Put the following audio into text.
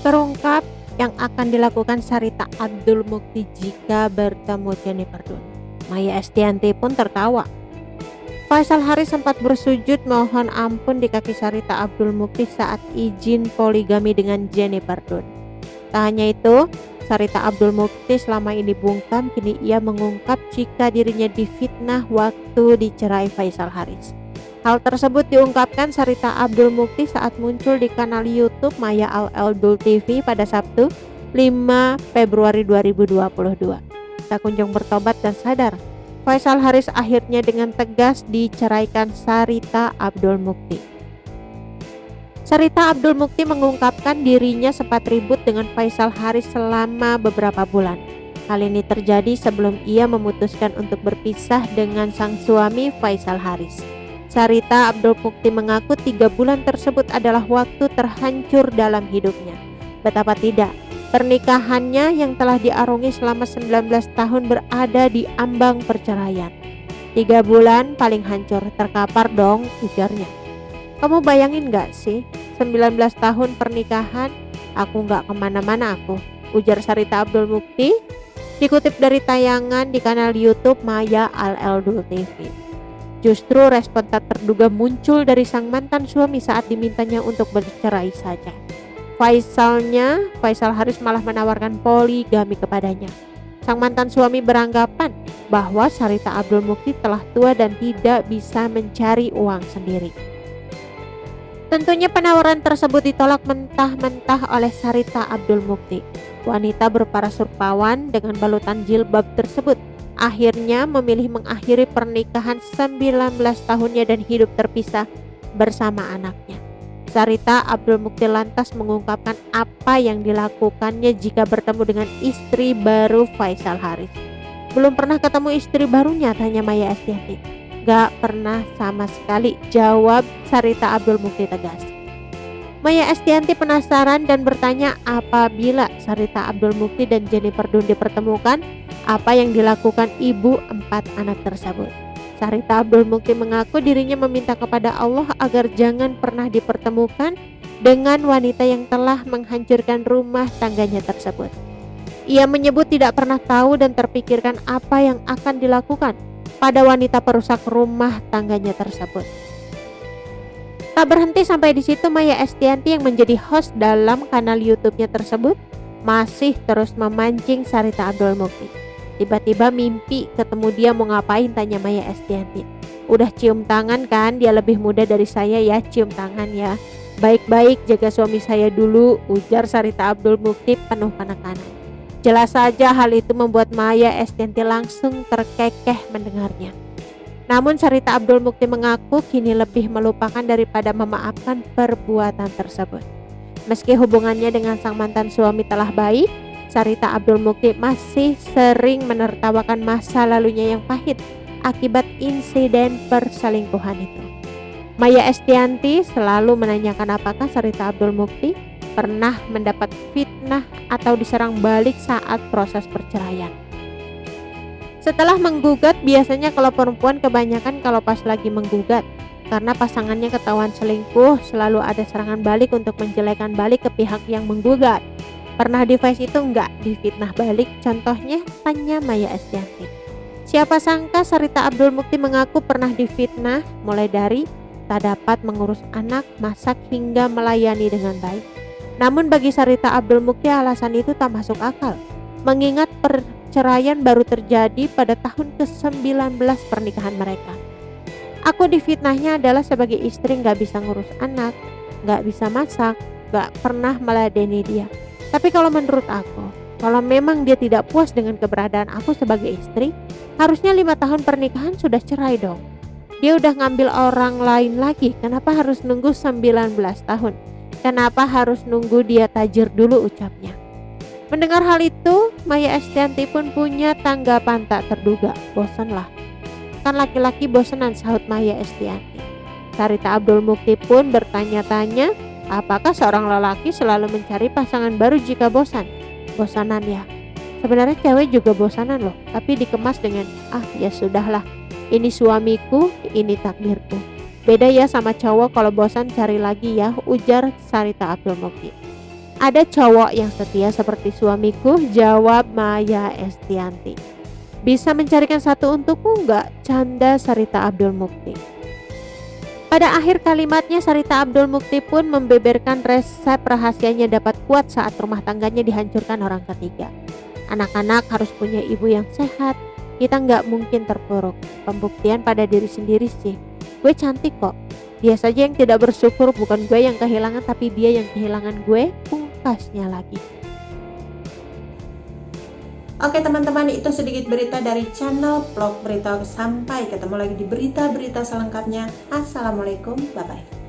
Terungkap yang akan dilakukan Sarita Abdul Mukti jika bertemu Jennifer Dunn. Maya Estianty pun tertawa. Faisal Haris sempat bersujud mohon ampun di kaki Sarita Abdul Mukti saat izin poligami dengan Jennifer Dunn. Tak hanya itu, Sarita Abdul Mukti selama ini bungkam, kini ia mengungkap jika dirinya difitnah waktu dicerai Faisal Haris. Hal tersebut diungkapkan Sarita Abdul Mukti saat muncul di kanal YouTube Maya Al-Eldul TV pada Sabtu 5 Februari 2022. Tak kunjung bertobat dan sadar, Faisal Haris akhirnya dengan tegas diceraikan Sarita Abdul Mukti. Sarita Abdul Mukti mengungkapkan dirinya sempat ribut dengan Faisal Haris selama beberapa bulan. Hal ini terjadi sebelum ia memutuskan untuk berpisah dengan sang suami Faisal Haris. Sarita Abdul Mukti mengaku 3 bulan tersebut adalah waktu terhancur dalam hidupnya. Betapa tidak, pernikahannya yang telah diarungi selama 19 tahun berada di ambang perceraian. 3 bulan paling hancur, terkapar dong, ujarnya. Kamu bayangin gak sih, 19 tahun pernikahan, aku gak kemana-mana aku, ujar Sarita Abdul Mukti, dikutip dari tayangan di kanal YouTube Maya Al-Eldul TV. Justru respon tak terduga muncul dari sang mantan suami saat dimintanya untuk bercerai saja. Faisal Haris malah menawarkan poligami kepadanya. Sang mantan suami beranggapan bahwa Sarita Abdul Mukti telah tua dan tidak bisa mencari uang sendiri. Tentunya penawaran tersebut ditolak mentah-mentah oleh Sarita Abdul Mukti. Wanita berparas rupawan dengan balutan jilbab tersebut akhirnya memilih mengakhiri pernikahan 19 tahunnya dan hidup terpisah bersama anaknya. Sarita Abdul Mukti lantas mengungkapkan apa yang dilakukannya jika bertemu dengan istri baru Faisal Haris. Belum pernah ketemu istri barunya, tanya Maya Estianty. Gak pernah sama sekali, jawab Sarita Abdul Mukti tegas. Maya Estianty penasaran dan bertanya apabila Sarita Abdul Mukti dan Jennifer Dunn dipertemukan, apa yang dilakukan ibu 4 anak tersebut. Sarita Abdul Mukti mengaku dirinya meminta kepada Allah agar jangan pernah dipertemukan dengan wanita yang telah menghancurkan rumah tangganya tersebut. Ia menyebut tidak pernah tahu dan terpikirkan apa yang akan dilakukan pada wanita perusak rumah tangganya tersebut. Tak berhenti sampai di situ, Maya Estianty yang menjadi host dalam kanal YouTube-nya tersebut masih terus memancing Sarita Abdul Mukti. Tiba-tiba mimpi ketemu dia, mau ngapain, tanya Maya Estianty. Udah cium tangan kan, dia lebih muda dari saya ya, cium tangan ya. Baik-baik jaga suami saya dulu, ujar Sarita Abdul Mukti penuh penekanan. Jelas saja hal itu membuat Maya Estianty langsung terkekeh mendengarnya. Namun Sarita Abdul Mukti mengaku kini lebih melupakan daripada memaafkan perbuatan tersebut. Meski hubungannya dengan sang mantan suami telah baik, Sarita Abdul Mukti masih sering menertawakan masa lalunya yang pahit akibat insiden perselingkuhan itu. Maya Estianty selalu menanyakan apakah Sarita Abdul Mukti pernah mendapat fitnah atau diserang balik saat proses perceraian. Setelah menggugat, biasanya kalau perempuan kebanyakan kalau pas lagi menggugat, karena pasangannya ketahuan selingkuh, selalu ada serangan balik untuk menjelekan balik ke pihak yang menggugat. Pernah di Vice itu enggak difitnah balik? Contohnya, tanya Maya Estianty. Siapa sangka Sarita Abdul Mukti mengaku pernah difitnah, mulai dari tak dapat mengurus anak, masak hingga melayani dengan baik. Namun bagi Sarita Abdul Mukti alasan itu tak masuk akal, mengingat perceraian baru terjadi pada tahun ke-19 pernikahan mereka. Aku difitnahnya adalah sebagai istri gak bisa ngurus anak, gak bisa masak, gak pernah meladeni dia. Tapi kalau menurut aku, kalau memang dia tidak puas dengan keberadaan aku sebagai istri, harusnya 5 tahun pernikahan sudah cerai dong. Dia udah ngambil orang lain lagi, kenapa harus nunggu 19 tahun? Kenapa harus nunggu dia tajir dulu, ucapnya. Mendengar hal itu, Maya Estianty pun punya tanggapan tak terduga. Bosanlah. Kan laki-laki bosanan, sahut Maya Estianty. Sarita Abdul Mukti pun bertanya-tanya, apakah seorang lelaki selalu mencari pasangan baru jika bosan? Bosanan ya. Sebenarnya cewek juga bosanan loh, tapi dikemas dengan, ya sudahlah, ini suamiku, ini takdirku. Beda ya sama cowok, kalau bosan cari lagi ya, ujar Sarita Abdul Mukti. Ada cowok yang setia seperti suamiku, jawab Maya Estianti. Bisa mencarikan satu untukku nggak? Canda Sarita Abdul Mukti. Pada akhir kalimatnya, Sarita Abdul Mukti pun membeberkan resep rahasianya dapat kuat saat rumah tangganya dihancurkan orang ketiga. Anak-anak harus punya ibu yang sehat. Kita nggak mungkin terpuruk. Pembuktian pada diri sendiri sih. Gue cantik kok. Dia saja yang tidak bersyukur, bukan gue yang kehilangan tapi dia yang kehilangan gue, pungkasnya lagi. Oke teman-teman, itu sedikit berita dari channel Vlog Berita. Sampai ketemu lagi di berita-berita selengkapnya. Assalamualaikum, bye-bye.